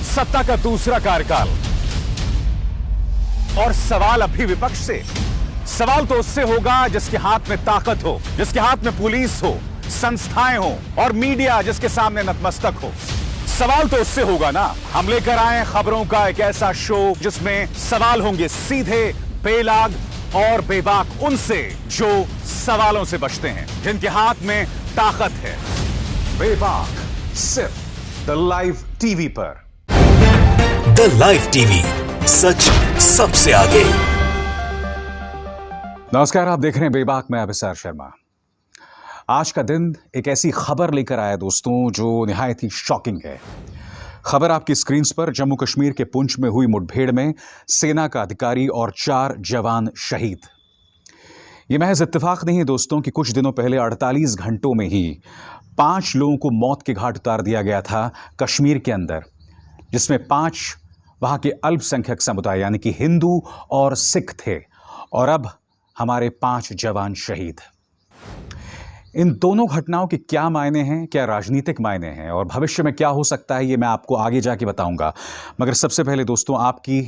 सत्ता का दूसरा कार्यकाल। और सवाल अभी विपक्ष से, सवाल तो उससे होगा जिसके हाथ में ताकत हो, जिसके हाथ में पुलिस हो, संस्थाएं हो और मीडिया जिसके सामने नतमस्तक हो। सवाल तो उससे होगा ना। हम लेकर आए खबरों का एक ऐसा शो जिसमें सवाल होंगे सीधे, बेलाग और बेबाक उनसे जो सवालों से बचते हैं, जिनके हाथ में ताकत है। बेबाक सिर्फ द लाइव टीवी पर। द लाइव टीवी, सच सबसे आगे। नमस्कार, आप देख रहे हैं बेबाक, मैं अभिसार शर्मा। आज का दिन एक ऐसी खबर लेकर आया दोस्तों जो निहायत ही शॉकिंग है। खबर आपकी स्क्रीन पर। जम्मू कश्मीर के पुंछ में हुई मुठभेड़ में सेना का अधिकारी और 4 जवान शहीद। ये महज इत्तेफाक नहीं है दोस्तों कि कुछ दिनों पहले 48 घंटों में ही 5 लोगों को मौत के घाट उतार दिया गया था कश्मीर के अंदर, जिसमें 5 वहां के अल्पसंख्यक समुदाय यानी कि हिंदू और सिख थे। और अब हमारे 5 जवान शहीद। इन दोनों घटनाओं के क्या मायने हैं, क्या राजनीतिक मायने हैं और भविष्य में क्या हो सकता है, ये मैं आपको आगे जाके बताऊंगा। मगर सबसे पहले दोस्तों आपकी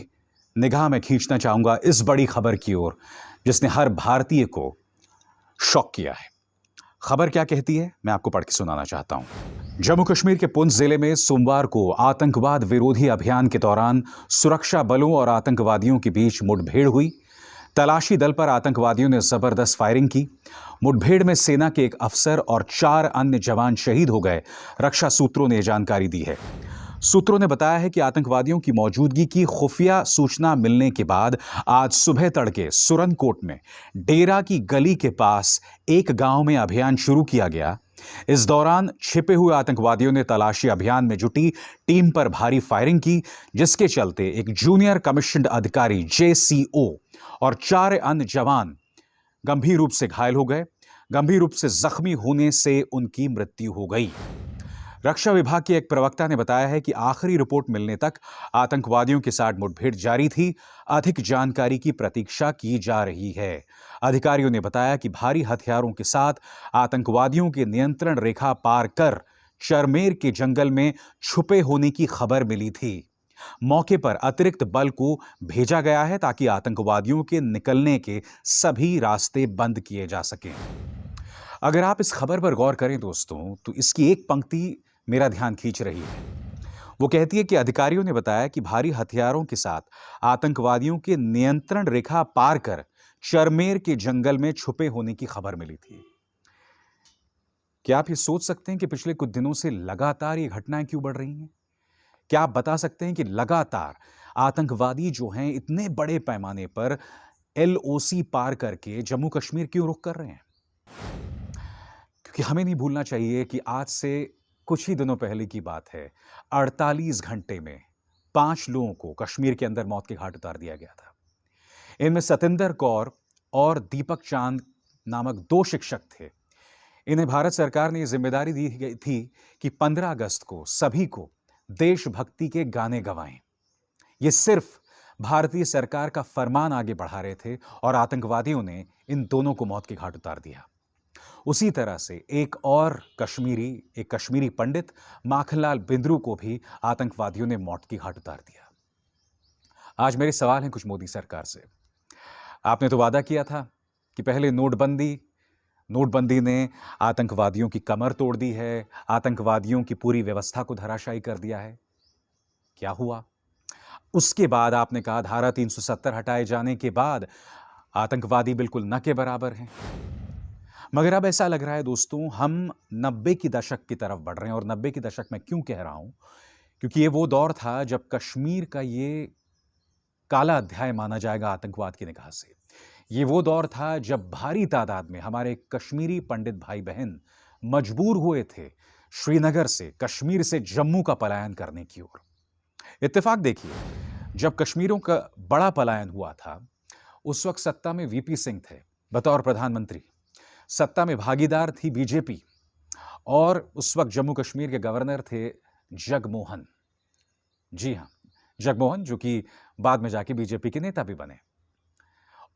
निगाह में खींचना चाहूंगा इस बड़ी खबर की ओर जिसने हर भारतीय को शॉक किया है। खबर क्या कहती है, मैं आपको पढ़ के सुनाना चाहता हूं। जम्मू कश्मीर के पुंछ जिले में सोमवार को आतंकवाद विरोधी अभियान के दौरान सुरक्षा बलों और आतंकवादियों के बीच मुठभेड़ हुई। तलाशी दल पर आतंकवादियों ने जबरदस्त फायरिंग की। मुठभेड़ में सेना के एक अफसर और 4 अन्य जवान शहीद हो गए, रक्षा सूत्रों ने जानकारी दी है। सूत्रों ने बताया है कि आतंकवादियों की मौजूदगी की खुफिया सूचना मिलने के बाद आज सुबह तड़के सुरनकोट में डेरा की गली के पास एक गांव में अभियान शुरू किया गया। इस दौरान छिपे हुए आतंकवादियों ने तलाशी अभियान में जुटी टीम पर भारी फायरिंग की, जिसके चलते एक जूनियर कमीशन्ड अधिकारी JCO और 4 अन्य जवान गंभीर रूप से घायल हो गए। गंभीर रूप से जख्मी होने से उनकी मृत्यु हो गई। रक्षा विभाग के एक प्रवक्ता ने बताया है कि आखिरी रिपोर्ट मिलने तक आतंकवादियों के साथ मुठभेड़ जारी थी। अधिक जानकारी की प्रतीक्षा की जा रही है। अधिकारियों ने बताया कि भारी हथियारों के साथ आतंकवादियों के नियंत्रण रेखा पार कर चरमेर के जंगल में छुपे होने की खबर मिली थी। मौके पर अतिरिक्त बल को भेजा गया है ताकि आतंकवादियों के निकलने के सभी रास्ते बंद किए जा सकें। अगर आप इस खबर पर गौर करें दोस्तों, तो इसकी एक पंक्ति मेरा ध्यान खींच रही है। वो कहती है कि अधिकारियों ने बताया कि भारी हथियारों के साथ आतंकवादियों के नियंत्रण रेखा पार कर चरमेर के जंगल में छुपे होने की खबर मिली थी। क्या आप ये सोच सकते हैं कि पिछले कुछ दिनों से लगातार ये घटनाएं क्यों बढ़ रही हैं? क्या आप बता सकते हैं कि लगातार आतंकवादी जो हैं इतने बड़े पैमाने पर LOC पार करके जम्मू कश्मीर क्यों रुख कर रहे हैं? क्योंकि हमें नहीं भूलना चाहिए कि आज से कुछ ही दिनों पहले की बात है, 48 घंटे में 5 लोगों को कश्मीर के अंदर मौत के घाट उतार दिया गया था। इनमें सतिंदर कौर और दीपक चांद नामक 2 शिक्षक थे। इन्हें भारत सरकार ने यह जिम्मेदारी दी गई थी कि 15 अगस्त को सभी को देशभक्ति के गाने गवाएं। ये सिर्फ भारतीय सरकार का फरमान आगे बढ़ा रहे थे और आतंकवादियों ने इन दोनों को मौत के घाट उतार दिया। उसी तरह से एक कश्मीरी पंडित माखनलाल बिंद्रू को भी आतंकवादियों ने मौत की घाट उतार दिया। आज मेरे सवाल हैं कुछ मोदी सरकार से। आपने तो वादा किया था कि पहले नोटबंदी ने आतंकवादियों की कमर तोड़ दी है, आतंकवादियों की पूरी व्यवस्था को धराशायी कर दिया है। क्या हुआ? उसके बाद आपने कहा धारा 370 हटाए जाने के बाद आतंकवादी बिल्कुल न के बराबर हैं। मगर अब ऐसा लग रहा है दोस्तों, हम 90 की दशक की तरफ बढ़ रहे हैं। और 90 की दशक में क्यों कह रहा हूं? क्योंकि ये वो दौर था जब कश्मीर का ये काला अध्याय माना जाएगा आतंकवाद की निगाह से। ये वो दौर था जब भारी तादाद में हमारे कश्मीरी पंडित भाई बहन मजबूर हुए थे श्रीनगर से, कश्मीर से जम्मू का पलायन करने की ओर। इत्तेफाक देखिए, जब कश्मीरियों का बड़ा पलायन हुआ था उस वक्त सत्ता में VP सिंह थे बतौर प्रधानमंत्री। सत्ता में भागीदार थी BJP और उस वक्त जम्मू कश्मीर के गवर्नर थे जगमोहन। जी हां, जगमोहन, जो कि बाद में जाके BJP के नेता भी बने।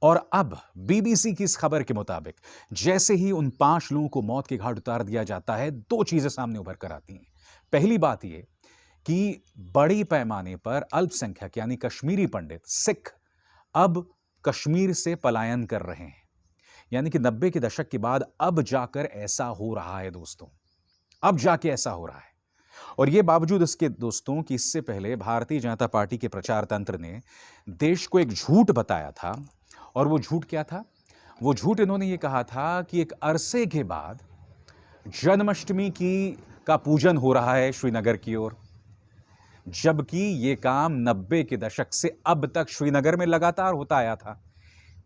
और अब BBC की इस खबर के मुताबिक जैसे ही उन 5 लोगों को मौत के घाट उतार दिया जाता है, 2 चीजें सामने उभर कर आती हैं। पहली बात यह कि बड़ी पैमाने पर अल्पसंख्यक यानी कश्मीरी पंडित सिख अब कश्मीर से पलायन कर रहे हैं। यानी कि 90 के दशक के बाद अब जाकर ऐसा हो रहा है दोस्तों, अब जाके ऐसा हो रहा है। और यह बावजूद इसके दोस्तों कि इससे पहले भारतीय जनता पार्टी के प्रचार तंत्र ने देश को एक झूठ बताया था। और वो झूठ क्या था? वो झूठ इन्होंने ये कहा था कि एक अरसे के बाद जन्माष्टमी का पूजन हो रहा है श्रीनगर की ओर, जबकि ये काम 90 के दशक से अब तक श्रीनगर में लगातार होता आया था।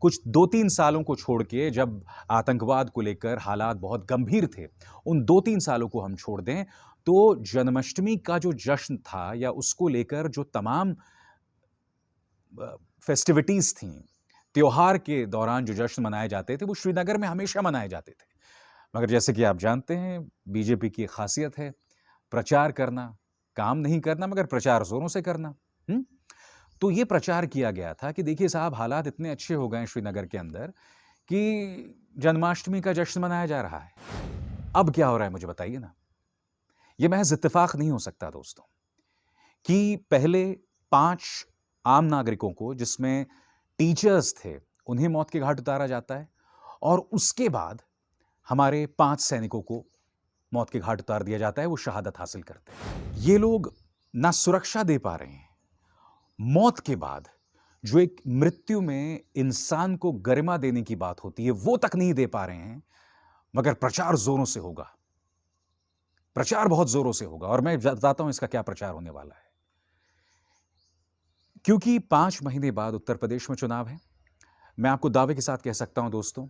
कुछ 2-3 सालों को छोड़ के, जब आतंकवाद को लेकर हालात बहुत गंभीर थे, उन 2-3 सालों को हम छोड़ दें तो जन्माष्टमी का जो जश्न था या उसको लेकर जो तमाम फेस्टिविटीज थी, त्योहार के दौरान जो जश्न मनाए जाते थे, वो श्रीनगर में हमेशा मनाए जाते थे। मगर जैसे कि आप जानते हैं, बीजेपी की खासियत है प्रचार करना, काम नहीं करना मगर प्रचार जोरों से करना। तो ये प्रचार किया गया था कि देखिए साहब, हालात इतने अच्छे हो गए श्रीनगर के अंदर कि जन्माष्टमी का जश्न मनाया जा रहा है। अब क्या हो रहा है मुझे बताइए ना। ये महज इत्तेफाक नहीं हो सकता दोस्तों कि पहले 5 आम नागरिकों को, जिसमें टीचर्स थे, उन्हें मौत के घाट उतारा जाता है और उसके बाद हमारे 5 सैनिकों को मौत के घाट उतार दिया जाता है, वो शहादत हासिल करते हैं। ये लोग ना सुरक्षा दे पा रहे हैं, मौत के बाद जो एक मृत्यु में इंसान को गरिमा देने की बात होती है वो तक नहीं दे पा रहे हैं, मगर प्रचार जोरों से होगा, प्रचार बहुत जोरों से होगा। और मैं बताता हूं इसका क्या प्रचार होने वाला है। क्योंकि 5 महीने बाद उत्तर प्रदेश में चुनाव है, मैं आपको दावे के साथ कह सकता हूं दोस्तों,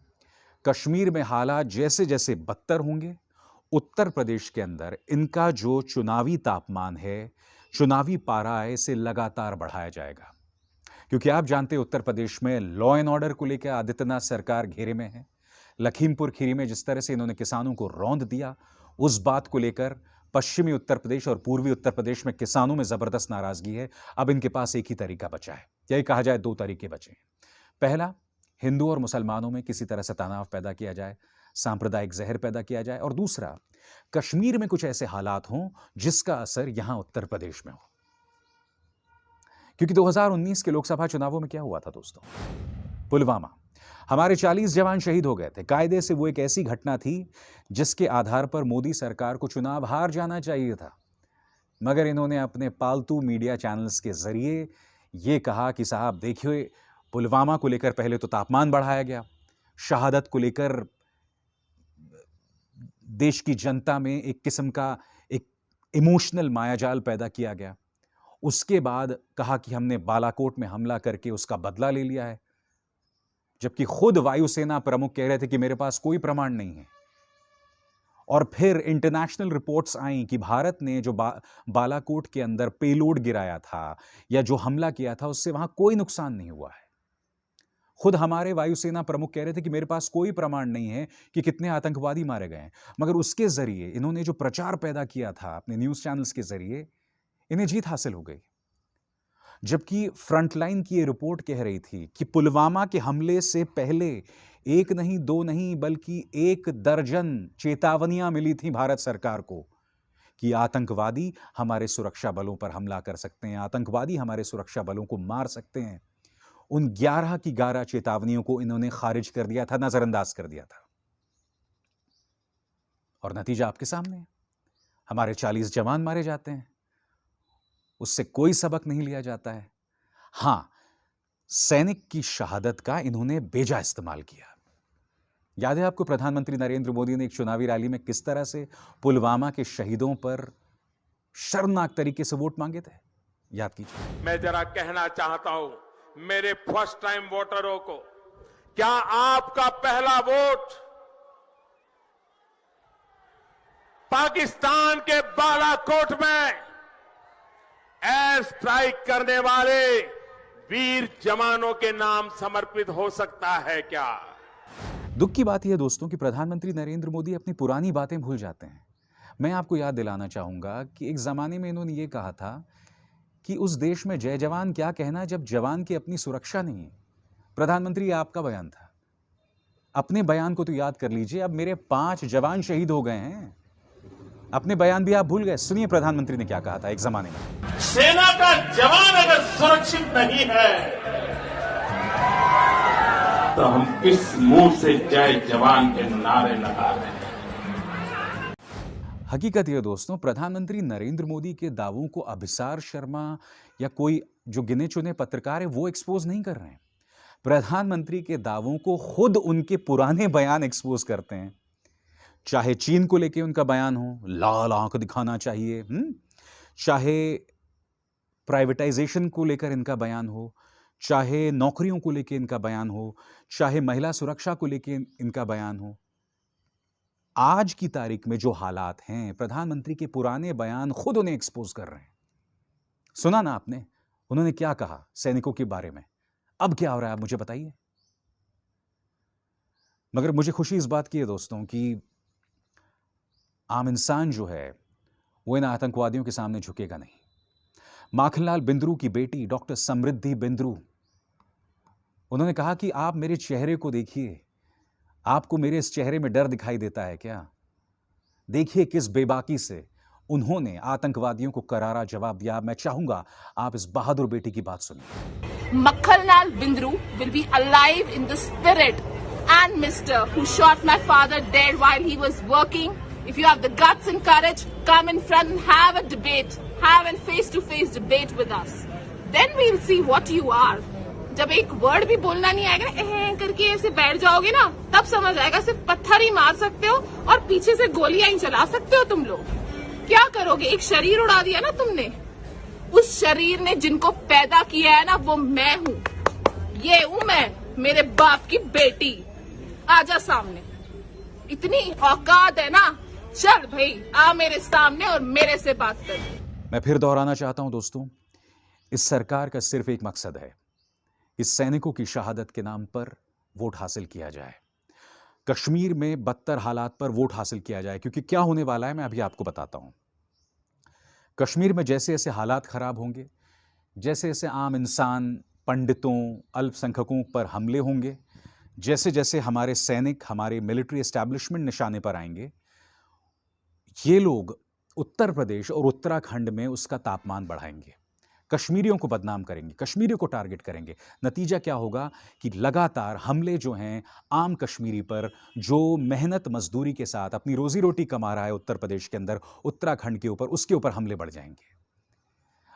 कश्मीर में हालात जैसे जैसे बदतर होंगे, उत्तर प्रदेश के अंदर इनका जो चुनावी तापमान है, चुनावी पारा है, इसे लगातार बढ़ाया जाएगा। क्योंकि आप जानते हैं उत्तर प्रदेश में लॉ एंड ऑर्डर को लेकर आदित्यनाथ सरकार घेरे में है। लखीमपुर खीरी में जिस तरह से इन्होंने किसानों को रौंद दिया, उस बात को लेकर पश्चिमी उत्तर प्रदेश और पूर्वी उत्तर प्रदेश में किसानों में जबरदस्त नाराजगी है। अब इनके पास एक ही तरीका बचा है, यही कहा जाए 2 तरीके बचे हैं। पहला, हिंदू और मुसलमानों में किसी तरह से तनाव पैदा किया जाए, सांप्रदायिक जहर पैदा किया जाए। और दूसरा, कश्मीर में कुछ ऐसे हालात हों जिसका असर यहां उत्तर प्रदेश में हो। क्योंकि 2019 के लोकसभा चुनावों में क्या हुआ था दोस्तों? पुलवामा, हमारे 40 जवान शहीद हो गए थे। कायदे से वो एक ऐसी घटना थी जिसके आधार पर मोदी सरकार को चुनाव हार जाना चाहिए था, मगर इन्होंने अपने पालतू मीडिया चैनल्स के जरिए ये कहा कि साहब देखिए, पुलवामा को लेकर पहले तो तापमान बढ़ाया गया, शहादत को लेकर देश की जनता में एक किस्म का एक इमोशनल मायाजाल पैदा किया गया। उसके बाद कहा कि हमने बालाकोट में हमला करके उसका बदला ले लिया है, जबकि खुद वायुसेना प्रमुख कह रहे थे कि मेरे पास कोई प्रमाण नहीं है। और फिर इंटरनेशनल रिपोर्ट्स आई कि भारत ने जो बालाकोट के अंदर पेलोड गिराया था या जो हमला किया था, उससे वहां कोई नुकसान नहीं हुआ है। खुद हमारे वायुसेना प्रमुख कह रहे थे कि मेरे पास कोई प्रमाण नहीं है कि कितने आतंकवादी मारे गए हैं। मगर उसके जरिए इन्होंने जो प्रचार पैदा किया था अपने न्यूज चैनल्स के जरिए, इन्हें जीत हासिल हो गई। जबकि फ्रंटलाइन की ये रिपोर्ट कह रही थी कि पुलवामा के हमले से पहले 1 नहीं 2 नहीं बल्कि 1 दर्जन चेतावनियां मिली थी भारत सरकार को कि आतंकवादी हमारे सुरक्षा बलों पर हमला कर सकते हैं, आतंकवादी हमारे सुरक्षा बलों को मार सकते हैं। उन 11 की 11 चेतावनियों को इन्होंने खारिज कर दिया था, नजरअंदाज कर दिया था। और नतीजा आपके सामने है, हमारे 40 जवान मारे जाते हैं, उससे कोई सबक नहीं लिया जाता है। हां, सैनिक की शहादत का इन्होंने बेजा इस्तेमाल किया। याद है आपको प्रधानमंत्री नरेंद्र मोदी ने एक चुनावी रैली में किस तरह से पुलवामा के शहीदों पर शर्मनाक तरीके से वोट मांगे थे? याद कीजिए। मैं जरा कहना चाहता हूं मेरे फर्स्ट टाइम वोटरों को, क्या आपका पहला वोट पाकिस्तान के बालाकोट में एयर स्ट्राइक करने वाले वीर जवानों के नाम समर्पित हो सकता है क्या? दुख की बात यह दोस्तों कि प्रधानमंत्री नरेंद्र मोदी अपनी पुरानी बातें भूल जाते हैं। मैं आपको याद दिलाना चाहूंगा कि एक जमाने में इन्होंने ये कहा था कि उस देश में जय जवान क्या कहना जब जवान की अपनी सुरक्षा नहीं है। प्रधानमंत्री, ये आपका बयान था, अपने बयान को तो याद कर लीजिए। अब मेरे 5 जवान शहीद हो गए हैं, अपने बयान भी आप भूल गए। सुनिए प्रधानमंत्री ने क्या कहा था एक जमाने में। सेना का जवान अगर सुरक्षित नहीं है तो हम किस मुंह से जय जवान के नारे लगा रहे हैं। हकीकत यह दोस्तों, प्रधानमंत्री नरेंद्र मोदी के दावों को अभिसार शर्मा या कोई जो गिने चुने पत्रकार है वो एक्सपोज नहीं कर रहे हैं। प्रधानमंत्री के दावों को खुद उनके पुराने बयान एक्सपोज करते हैं। चाहे चीन को लेके उनका बयान हो, लाल आंख दिखाना चाहिए, चाहे प्राइवेटाइजेशन को लेकर इनका बयान हो, चाहे नौकरियों को लेकर इनका बयान हो, चाहे महिला सुरक्षा को लेकर इनका बयान हो। आज की तारीख में जो हालात हैं, प्रधानमंत्री के पुराने बयान खुद उन्हें एक्सपोज कर रहे हैं। सुना ना आपने उन्होंने क्या कहा सैनिकों के बारे में। अब क्या हो रहा है आप मुझे बताइए। मगर मुझे खुशी इस बात की है दोस्तों कि आम इंसान जो है वो इन आतंकवादियों के सामने झुकेगा नहीं। माखनलाल बिंद्रू की बेटी डॉक्टर समृद्धि बिंद्रू, उन्होंने कहा कि आप मेरे चेहरे को देखिए, आपको मेरे इस चेहरे में डर दिखाई देता है क्या? देखिए किस बेबाकी से उन्होंने आतंकवादियों को करारा जवाब दिया। मैं चाहूंगा आप इस बहादुर बेटी की बात सुनिए। Makhalnal Bindru will be alive in the spirit and Mr. who shot my father dead while he was working. If you have the guts and courage, come in front and have a debate, have a face-to-face debate with us. Then we'll see what you are. जब एक word भी बोलना नहीं आएगा ना, करके ऐसे बैठ जाओगे ना, तब समझ आएगा सिर्फ पत्थर ही मार सकते हो और पीछे से गोलियां ही चला सकते हो तुम लोग। क्या करोगे? एक शरीर उड़ा दिया ना तुमने। उस शरीर ने जिनको पैदा किया है ना, वो मैं हूँ। ये हूँ मैं, मेरे बाप की बेटी। आजा सामने, इतनी औकात है ना, चल भाई आ मेरे सामने और मेरे से बात कर। मैं फिर दोहराना चाहता हूं दोस्तों, इस सरकार का सिर्फ एक मकसद है, इस सैनिकों की शहादत के नाम पर वोट हासिल किया जाए, कश्मीर में बदतर हालात पर वोट हासिल किया जाए। क्योंकि क्या होने वाला है मैं अभी आपको बताता हूं। कश्मीर में जैसे जैसे हालात खराब होंगे, जैसे जैसे आम इंसान, पंडितों, अल्पसंख्यकों पर हमले होंगे, जैसे जैसे हमारे सैनिक, हमारे मिलिट्री एस्टैब्लिशमेंट निशाने पर आएंगे, ये लोग उत्तर प्रदेश और उत्तराखंड में उसका तापमान बढ़ाएंगे, कश्मीरियों को बदनाम करेंगे, कश्मीरियों को टारगेट करेंगे। नतीजा क्या होगा कि लगातार हमले जो हैं आम कश्मीरी पर, जो मेहनत मजदूरी के साथ अपनी रोजी रोटी कमा रहा है उत्तर प्रदेश के अंदर, उत्तराखंड के ऊपर, उसके ऊपर हमले बढ़ जाएंगे।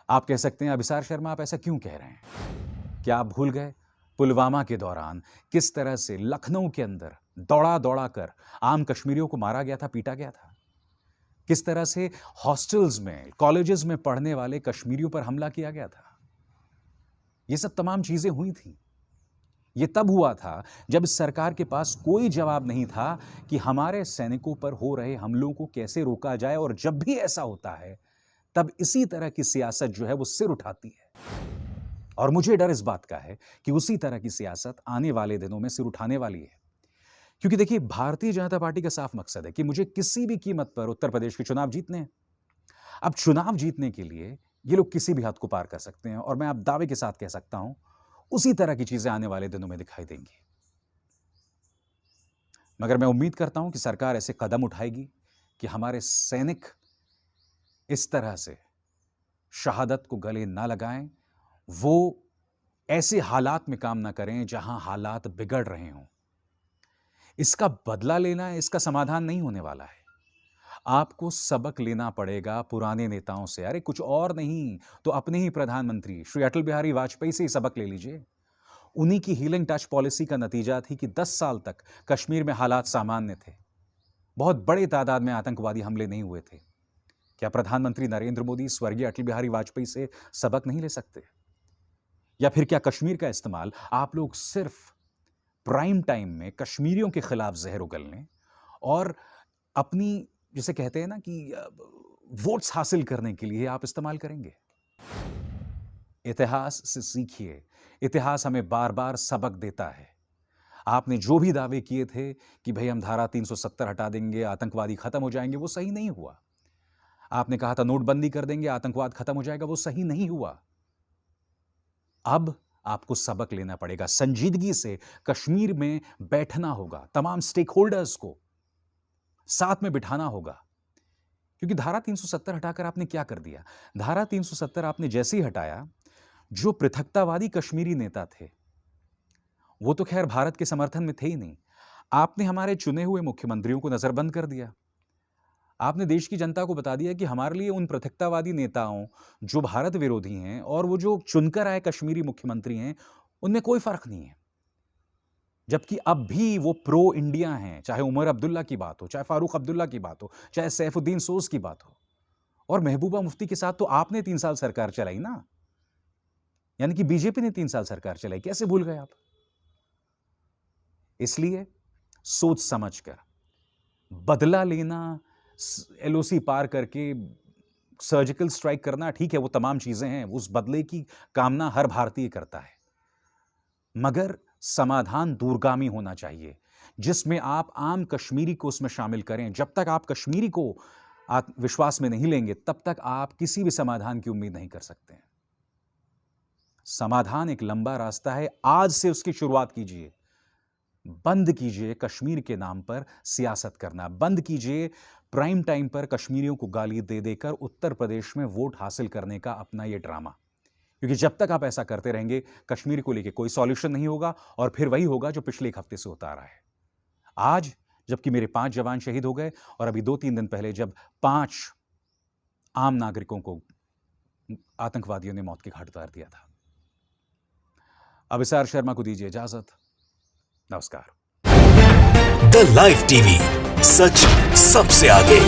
आप कह सकते हैं अभिसार शर्मा आप ऐसा क्यों कह रहे हैं? क्या आप भूल गए पुलवामा के दौरान किस तरह से लखनऊ के अंदर दौड़ा दौड़ा कर आम कश्मीरियों को मारा गया था, पीटा गया था? किस तरह से हॉस्टल्स में, कॉलेजेस में पढ़ने वाले कश्मीरियों पर हमला किया गया था? ये सब तमाम चीजें हुई थी। ये तब हुआ था जब इस सरकार के पास कोई जवाब नहीं था कि हमारे सैनिकों पर हो रहे हमलों को कैसे रोका जाए। और जब भी ऐसा होता है तब इसी तरह की सियासत जो है वो सिर उठाती है। और मुझे डर इस बात का है कि उसी तरह की सियासत आने वाले दिनों में सिर उठाने वाली है। क्योंकि देखिए, भारतीय जनता पार्टी का साफ मकसद है कि मुझे किसी भी कीमत पर उत्तर प्रदेश के चुनाव जीतने हैं। अब चुनाव जीतने के लिए ये लोग किसी भी हद को पार कर सकते हैं, और मैं आप दावे के साथ कह सकता हूं उसी तरह की चीजें आने वाले दिनों में दिखाई देंगी। मगर मैं उम्मीद करता हूं कि सरकार ऐसे कदम उठाएगी कि हमारे सैनिक इस तरह से शहादत को गले ना लगाएं, वो ऐसे हालात में काम ना करें जहां हालात बिगड़ रहे हों। इसका बदला लेना है, इसका समाधान नहीं होने वाला है। आपको सबक लेना पड़ेगा पुराने नेताओं से। अरे कुछ और नहीं तो अपने ही प्रधानमंत्री श्री अटल बिहारी वाजपेयी से ही सबक ले लीजिए। उन्हीं की हीलिंग टच पॉलिसी का नतीजा थी कि 10 साल तक कश्मीर में हालात सामान्य थे, बहुत बड़े तादाद में आतंकवादी हमले नहीं हुए थे। क्या प्रधानमंत्री नरेंद्र मोदी स्वर्गीय अटल बिहारी वाजपेयी से सबक नहीं ले सकते? या फिर क्या कश्मीर का इस्तेमाल आप लोग सिर्फ प्राइम टाइम में कश्मीरियों के खिलाफ जहर उगलने और अपनी, जिसे कहते हैं ना कि वोट्स हासिल करने के लिए आप इस्तेमाल करेंगे? इतिहास से सीखिए। इतिहास हमें बार बार सबक देता है। आपने जो भी दावे किए थे कि भाई हम धारा 370 हटा देंगे, आतंकवादी खत्म हो जाएंगे, वो सही नहीं हुआ। आपने कहा था नोटबंदी कर देंगे, आतंकवाद खत्म हो जाएगा, वो सही नहीं हुआ। अब आपको सबक लेना पड़ेगा। संजीदगी से कश्मीर में बैठना होगा, तमाम स्टेक होल्डर्स को साथ में बिठाना होगा, क्योंकि धारा 370 हटाकर आपने क्या कर दिया? धारा 370 आपने जैसे ही हटाया, जो पृथकतावादी कश्मीरी नेता थे, वो तो खैर भारत के समर्थन में थे ही नहीं। आपने हमारे चुने हुए मुख्यमंत्रियों को नजरबंद कर दिया। आपने देश की जनता को बता दिया कि हमारे लिए उन पृथकतावादी नेताओं, जो भारत विरोधी हैं, और वो जो चुनकर आए कश्मीरी मुख्यमंत्री हैं, उनमें कोई फर्क नहीं है। जबकि अब भी वो प्रो इंडिया हैं, चाहे उमर अब्दुल्ला की बात हो, चाहे फारूक अब्दुल्ला की बात हो, चाहे सैफुद्दीन सोज की बात हो। और महबूबा मुफ्ती के साथ तो आपने 3 साल सरकार चलाई ना, यानी कि बीजेपी ने 3 साल सरकार चलाई। कैसे भूल गए आप? इसलिए सोच समझकर बदला लेना, एलओसी पार करके सर्जिकल स्ट्राइक करना, ठीक है, वो तमाम चीजें हैं, उस बदले की कामना हर भारतीय करता है, मगर समाधान दूरगामी होना चाहिए, जिसमें आप आम कश्मीरी को उसमें शामिल करें। जब तक आप कश्मीरी को विश्वास में नहीं लेंगे, तब तक आप किसी भी समाधान की उम्मीद नहीं कर सकते हैं। समाधान एक लंबा रास्ता है, आज से उसकी शुरुआत कीजिए। बंद कीजिए कश्मीर के नाम पर सियासत करना, बंद कीजिए प्राइम टाइम पर कश्मीरियों को गाली दे देकर उत्तर प्रदेश में वोट हासिल करने का अपना यह ड्रामा। क्योंकि जब तक आप ऐसा करते रहेंगे, कश्मीर को लेकर कोई सॉल्यूशन नहीं होगा, और फिर वही होगा जो पिछले 1 हफ्ते से होता आ रहा है। आज जबकि मेरे 5 जवान शहीद हो गए, और अभी 2-3 दिन पहले जब 5 आम नागरिकों को आतंकवादियों ने मौत के घाट उतार दिया था। अभिसार शर्मा को दीजिए इजाजत। नमस्कार। द लाइव टीवी, सच सबसे आगे।